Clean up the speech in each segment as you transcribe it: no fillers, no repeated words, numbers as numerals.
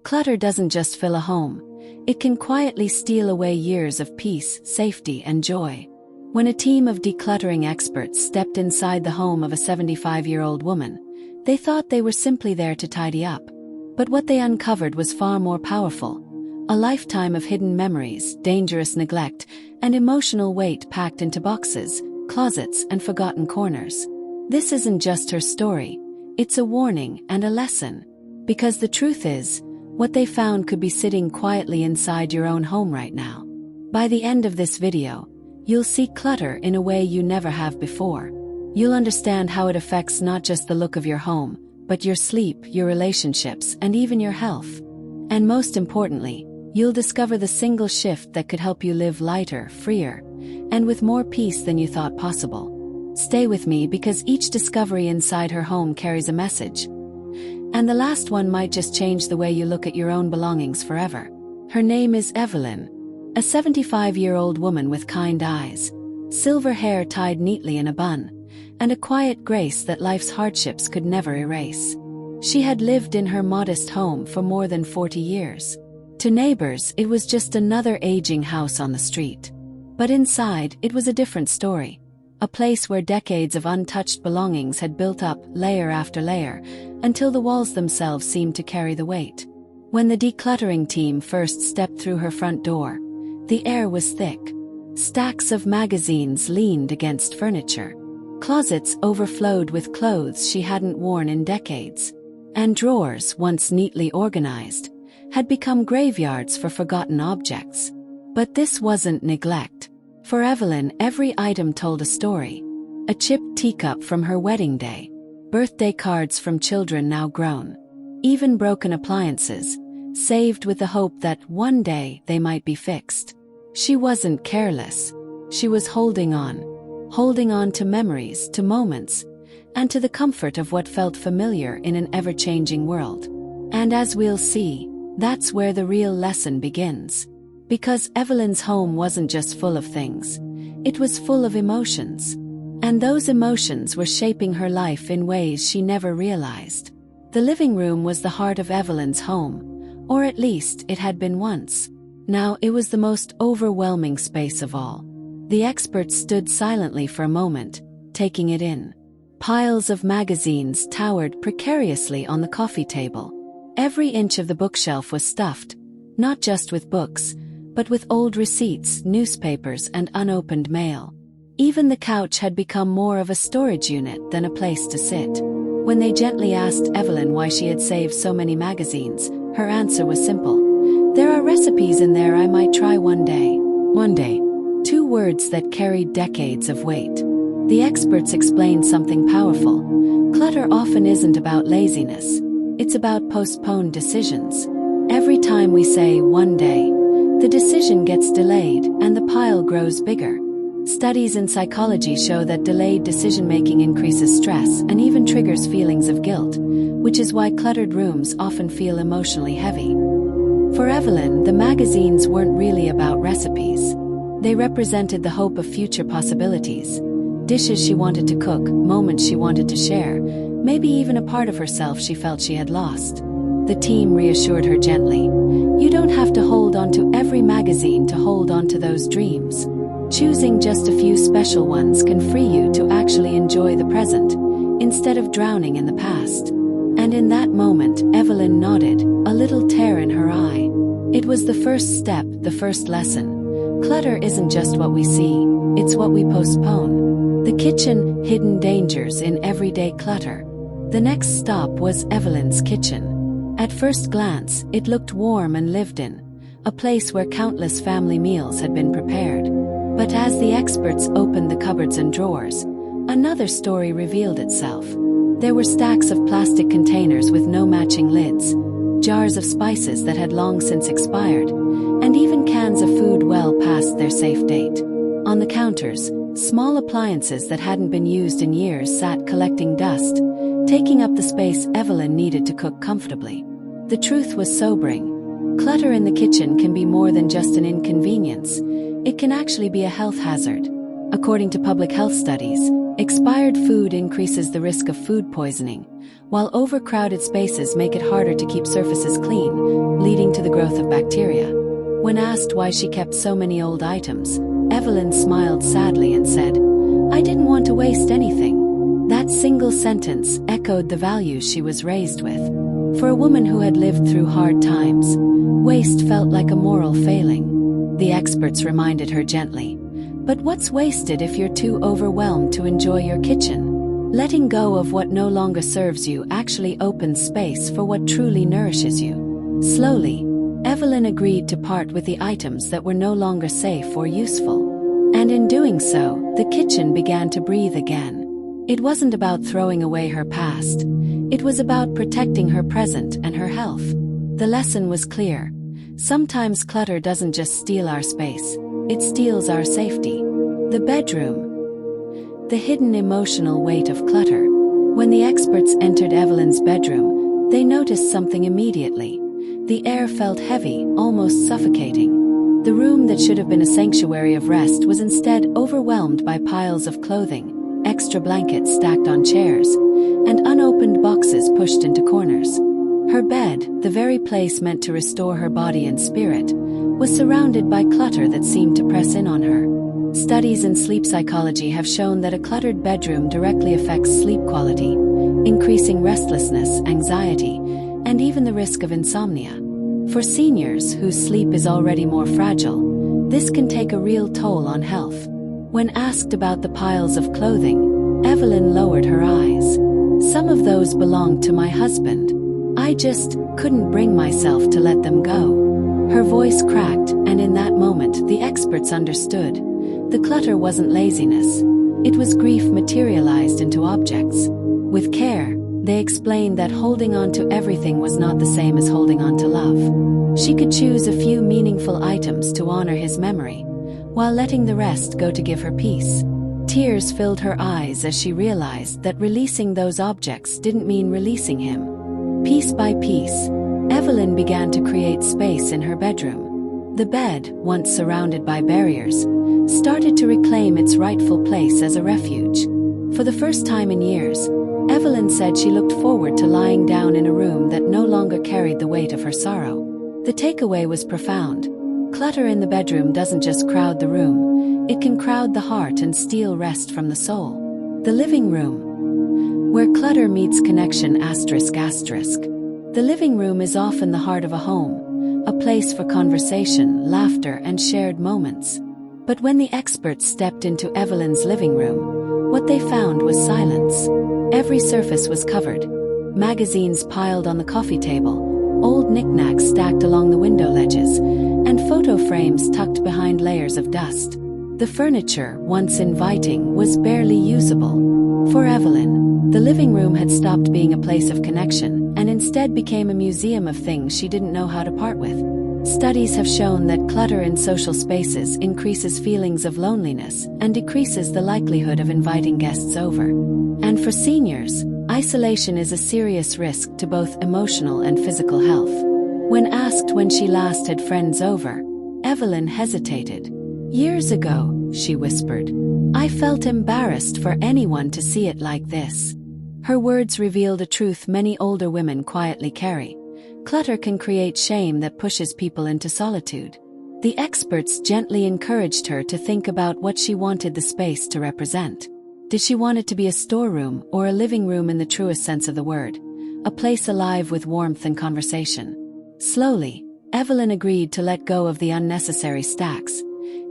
Clutter doesn't just fill a home, it can quietly steal away years of peace, safety, and joy. When a team of decluttering experts stepped inside the home of a 75-year-old woman, they thought they were simply there to tidy up. But what they uncovered was far more powerful. A lifetime of hidden memories, dangerous neglect, and emotional weight packed into boxes, closets, and forgotten corners. This isn't just her story, it's a warning and a lesson. Because the truth is, what they found could be sitting quietly inside your own home right now. By the end of this video, you'll see clutter in a way you never have before. You'll understand how it affects not just the look of your home, but your sleep, your relationships, and even your health. And most importantly, you'll discover the single shift that could help you live lighter, freer, and with more peace than you thought possible. Stay with me because each discovery inside her home carries a message. And the last one might just change the way you look at your own belongings forever. Her name is Evelyn, a 75-year-old woman with kind eyes, silver hair tied neatly in a bun, and a quiet grace that life's hardships could never erase. She had lived in her modest home for more than 40 years. To neighbors, it was just another aging house on the street. But inside, it was a different story. A place where decades of untouched belongings had built up layer after layer, until the walls themselves seemed to carry the weight. When the decluttering team first stepped through her front door, the air was thick. Stacks of magazines leaned against furniture. Closets overflowed with clothes she hadn't worn in decades. And drawers, once neatly organized, had become graveyards for forgotten objects. But this wasn't neglect. For Evelyn, every item told a story. A chipped teacup from her wedding day, birthday cards from children now grown, even broken appliances, saved with the hope that one day they might be fixed. She wasn't careless. She was holding on to memories, to moments, and to the comfort of what felt familiar in an ever-changing world. And as we'll see, that's where the real lesson begins. Because Evelyn's home wasn't just full of things, it was full of emotions. And those emotions were shaping her life in ways she never realized. The living room was the heart of Evelyn's home, or at least it had been once. Now it was the most overwhelming space of all. The experts stood silently for a moment, taking it in. Piles of magazines towered precariously on the coffee table. Every inch of the bookshelf was stuffed, not just with books, but with old receipts, newspapers, and unopened mail. Even the couch had become more of a storage unit than a place to sit. When they gently asked Evelyn why she had saved so many magazines, her answer was simple. There are recipes in there I might try one day. One day. 2 words that carried decades of weight. The experts explained something powerful. Clutter often isn't about laziness. It's about postponed decisions. Every time we say one day, the decision gets delayed and the pile grows bigger. Studies in psychology show that delayed decision-making increases stress and even triggers feelings of guilt, which is why cluttered rooms often feel emotionally heavy. For Evelyn, the magazines weren't really about recipes. They represented the hope of future possibilities. Dishes she wanted to cook, moments she wanted to share, maybe even a part of herself she felt she had lost. The team reassured her gently. You don't have to hold on to every magazine to hold on to those dreams. Choosing just a few special ones can free you to actually enjoy the present, instead of drowning in the past. And in that moment, Evelyn nodded, a little tear in her eye. It was the first step, the first lesson. Clutter isn't just what we see, it's what we postpone. The kitchen, hidden dangers in everyday clutter. The next stop was Evelyn's kitchen. At first glance, it looked warm and lived in, a place where countless family meals had been prepared. But as the experts opened the cupboards and drawers, another story revealed itself. There were stacks of plastic containers with no matching lids, jars of spices that had long since expired, and even cans of food well past their safe date. On the counters, small appliances that hadn't been used in years sat collecting dust, taking up the space Evelyn needed to cook comfortably. The truth was sobering. Clutter in the kitchen can be more than just an inconvenience. It can actually be a health hazard. According to public health studies, expired food increases the risk of food poisoning, while overcrowded spaces make it harder to keep surfaces clean, leading to the growth of bacteria. When asked why she kept so many old items, Evelyn smiled sadly and said, "I didn't want to waste anything." That single sentence echoed the values she was raised with. For a woman who had lived through hard times, waste felt like a moral failing. The experts reminded her gently, "But what's wasted if you're too overwhelmed to enjoy your kitchen?" Letting go of what no longer serves you actually opens space for what truly nourishes you. Slowly, Evelyn agreed to part with the items that were no longer safe or useful. And in doing so, the kitchen began to breathe again. It wasn't about throwing away her past. It was about protecting her present and her health. The lesson was clear. Sometimes clutter doesn't just steal our space, it steals our safety. The bedroom. The hidden emotional weight of clutter. When the experts entered Evelyn's bedroom, they noticed something immediately. The air felt heavy, almost suffocating. The room that should have been a sanctuary of rest was instead overwhelmed by piles of clothing, extra blankets stacked on chairs, and unopened boxes pushed into corners. Her bed, the very place meant to restore her body and spirit, was surrounded by clutter that seemed to press in on her. Studies in sleep psychology have shown that a cluttered bedroom directly affects sleep quality, increasing restlessness, anxiety, and even the risk of insomnia. For seniors whose sleep is already more fragile, this can take a real toll on health. When asked about the piles of clothing, Evelyn lowered her eyes. "Some of those belonged to my husband. I just couldn't bring myself to let them go." Her voice cracked, and in that moment the experts understood. The clutter wasn't laziness. It was grief materialized into objects. With care, they explained that holding on to everything was not the same as holding on to love. She could choose a few meaningful items to honor his memory, while letting the rest go to give her peace. Tears filled her eyes as she realized that releasing those objects didn't mean releasing him. Piece by piece, Evelyn began to create space in her bedroom. The bed, once surrounded by barriers, started to reclaim its rightful place as a refuge. For the first time in years, Evelyn said she looked forward to lying down in a room that no longer carried the weight of her sorrow. The takeaway was profound. Clutter in the bedroom doesn't just crowd the room, it can crowd the heart and steal rest from the soul. The living room. Where clutter meets connection ***. The living room is often the heart of a home, a place for conversation, laughter, and shared moments. But when the experts stepped into Evelyn's living room, what they found was silence. Every surface was covered. Magazines piled on the coffee table, old knickknacks stacked along the window ledges, and photo frames tucked behind layers of dust. The furniture, once inviting, was barely usable. For Evelyn, the living room had stopped being a place of connection and instead became a museum of things she didn't know how to part with. Studies have shown that clutter in social spaces increases feelings of loneliness and decreases the likelihood of inviting guests over. And for seniors, isolation is a serious risk to both emotional and physical health. When asked when she last had friends over, Evelyn hesitated. "Years ago," she whispered. "I felt embarrassed for anyone to see it like this." Her words revealed a truth many older women quietly carry. Clutter can create shame that pushes people into solitude. The experts gently encouraged her to think about what she wanted the space to represent. Did she want it to be a storeroom or a living room in the truest sense of the word, a place alive with warmth and conversation? Slowly, Evelyn agreed to let go of the unnecessary stacks,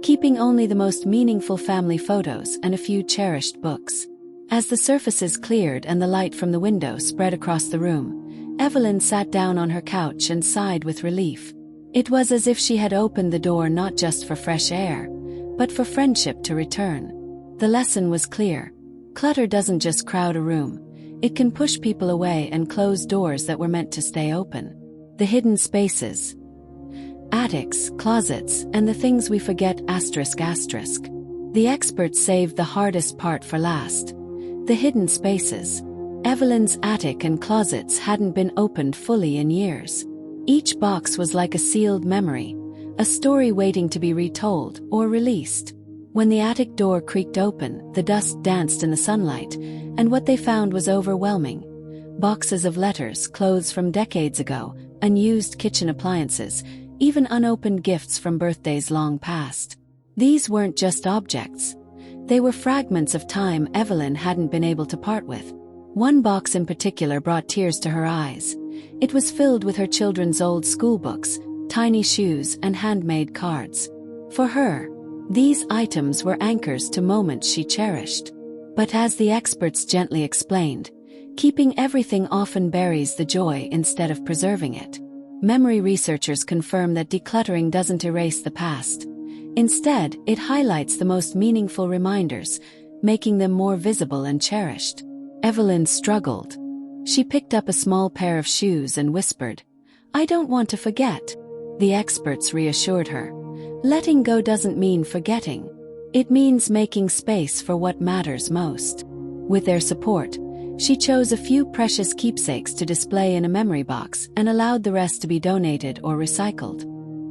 keeping only the most meaningful family photos and a few cherished books. As the surfaces cleared and the light from the window spread across the room, Evelyn sat down on her couch and sighed with relief. It was as if she had opened the door not just for fresh air, but for friendship to return. The lesson was clear. Clutter doesn't just crowd a room, it can push people away and close doors that were meant to stay open. The hidden spaces. Attics, closets, and the things we forget ***. The experts saved the hardest part for last. The hidden spaces. Evelyn's attic and closets hadn't been opened fully in years. Each box was like a sealed memory, a story waiting to be retold or released. When the attic door creaked open, the dust danced in the sunlight, and what they found was overwhelming. Boxes of letters, clothes from decades ago, unused kitchen appliances, even unopened gifts from birthdays long past. These weren't just objects. They were fragments of time Evelyn hadn't been able to part with. One box in particular brought tears to her eyes. It was filled with her children's old schoolbooks, tiny shoes, and handmade cards. For her, these items were anchors to moments she cherished. But as the experts gently explained, keeping everything often buries the joy instead of preserving it. Memory researchers confirm that decluttering doesn't erase the past. Instead, it highlights the most meaningful reminders, making them more visible and cherished. Evelyn struggled. She picked up a small pair of shoes and whispered, "I don't want to forget." The experts reassured her. Letting go doesn't mean forgetting. It means making space for what matters most. With their support, she chose a few precious keepsakes to display in a memory box and allowed the rest to be donated or recycled.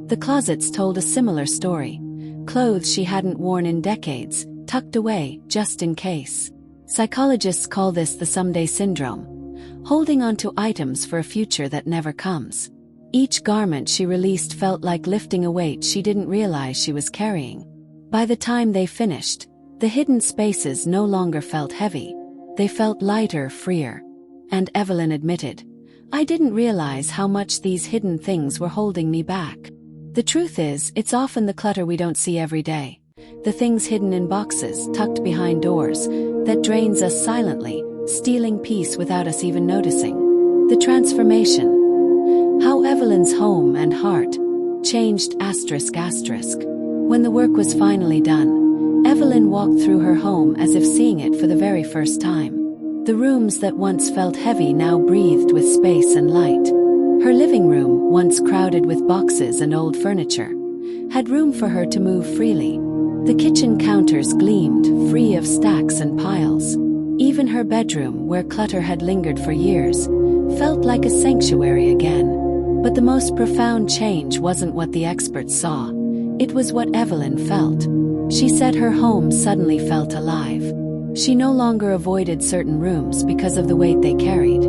The closets told a similar story. Clothes she hadn't worn in decades, tucked away just in case. Psychologists call this the someday syndrome, holding on to items for a future that never comes. Each garment she released felt like lifting a weight she didn't realize she was carrying. By the time they finished, the hidden spaces no longer felt heavy. They felt lighter, freer. And Evelyn admitted, "I didn't realize how much these hidden things were holding me back." The truth is, it's often the clutter we don't see every day. The things hidden in boxes, tucked behind doors, that drains us silently, stealing peace without us even noticing. The transformation. How Evelyn's home and heart changed ***. When the work was finally done, Evelyn walked through her home as if seeing it for the very first time. The rooms that once felt heavy now breathed with space and light. Her living room, once crowded with boxes and old furniture, had room for her to move freely. The kitchen counters gleamed, free of stacks and piles. Even her bedroom, where clutter had lingered for years, felt like a sanctuary again. But the most profound change wasn't what the experts saw. It was what Evelyn felt. She said her home suddenly felt alive. She no longer avoided certain rooms because of the weight they carried.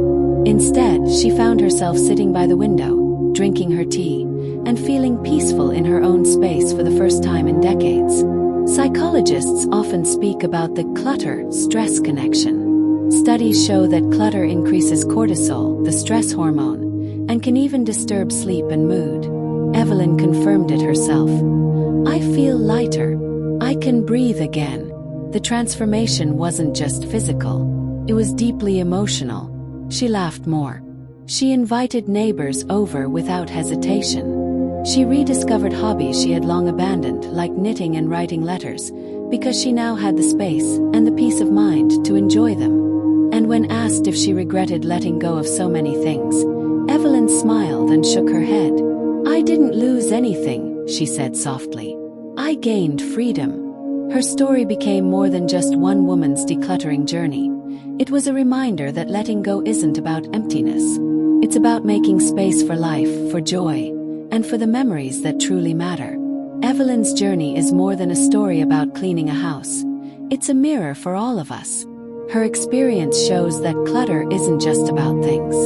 Instead, she found herself sitting by the window, drinking her tea, and feeling peaceful in her own space for the first time in decades. Psychologists often speak about the clutter-stress connection. Studies show that clutter increases cortisol, the stress hormone, and can even disturb sleep and mood. Evelyn confirmed it herself. "I feel lighter. I can breathe again." The transformation wasn't just physical. It was deeply emotional. She laughed more. She invited neighbors over without hesitation. She rediscovered hobbies she had long abandoned, like knitting and writing letters, because she now had the space and the peace of mind to enjoy them. And when asked if she regretted letting go of so many things, Evelyn smiled and shook her head. "I didn't lose anything," she said softly. "I gained freedom." Her story became more than just one woman's decluttering journey. It was a reminder that letting go isn't about emptiness. It's about making space for life, for joy, and for the memories that truly matter. Evelyn's journey is more than a story about cleaning a house. It's a mirror for all of us. Her experience shows that clutter isn't just about things.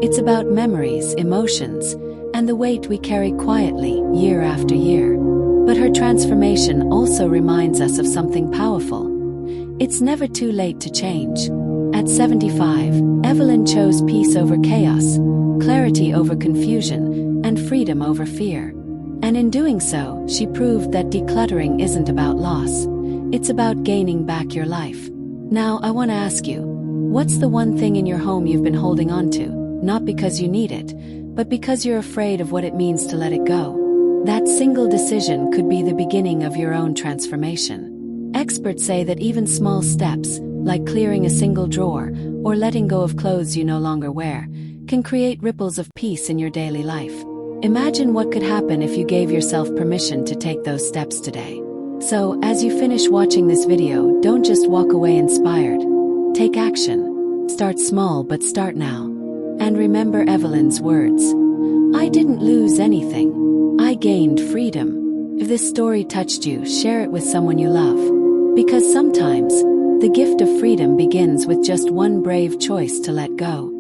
It's about memories, emotions, and the weight we carry quietly, year after year. But her transformation also reminds us of something powerful. It's never too late to change. At 75, Evelyn chose peace over chaos, clarity over confusion, and freedom over fear. And in doing so, she proved that decluttering isn't about loss. It's about gaining back your life. Now, I want to ask you, what's the one thing in your home you've been holding on to, not because you need it, but because you're afraid of what it means to let it go? That single decision could be the beginning of your own transformation. Experts say that even small steps, like clearing a single drawer or letting go of clothes you no longer wear, can create ripples of peace in your daily life. Imagine what could happen if you gave yourself permission to take those steps today. So, as you finish watching this video, don't just walk away inspired. Take action. Start small, but start now. And remember Evelyn's words. "I didn't lose anything. I gained freedom." If this story touched you, share it with someone you love. Because sometimes, the gift of freedom begins with just one brave choice to let go.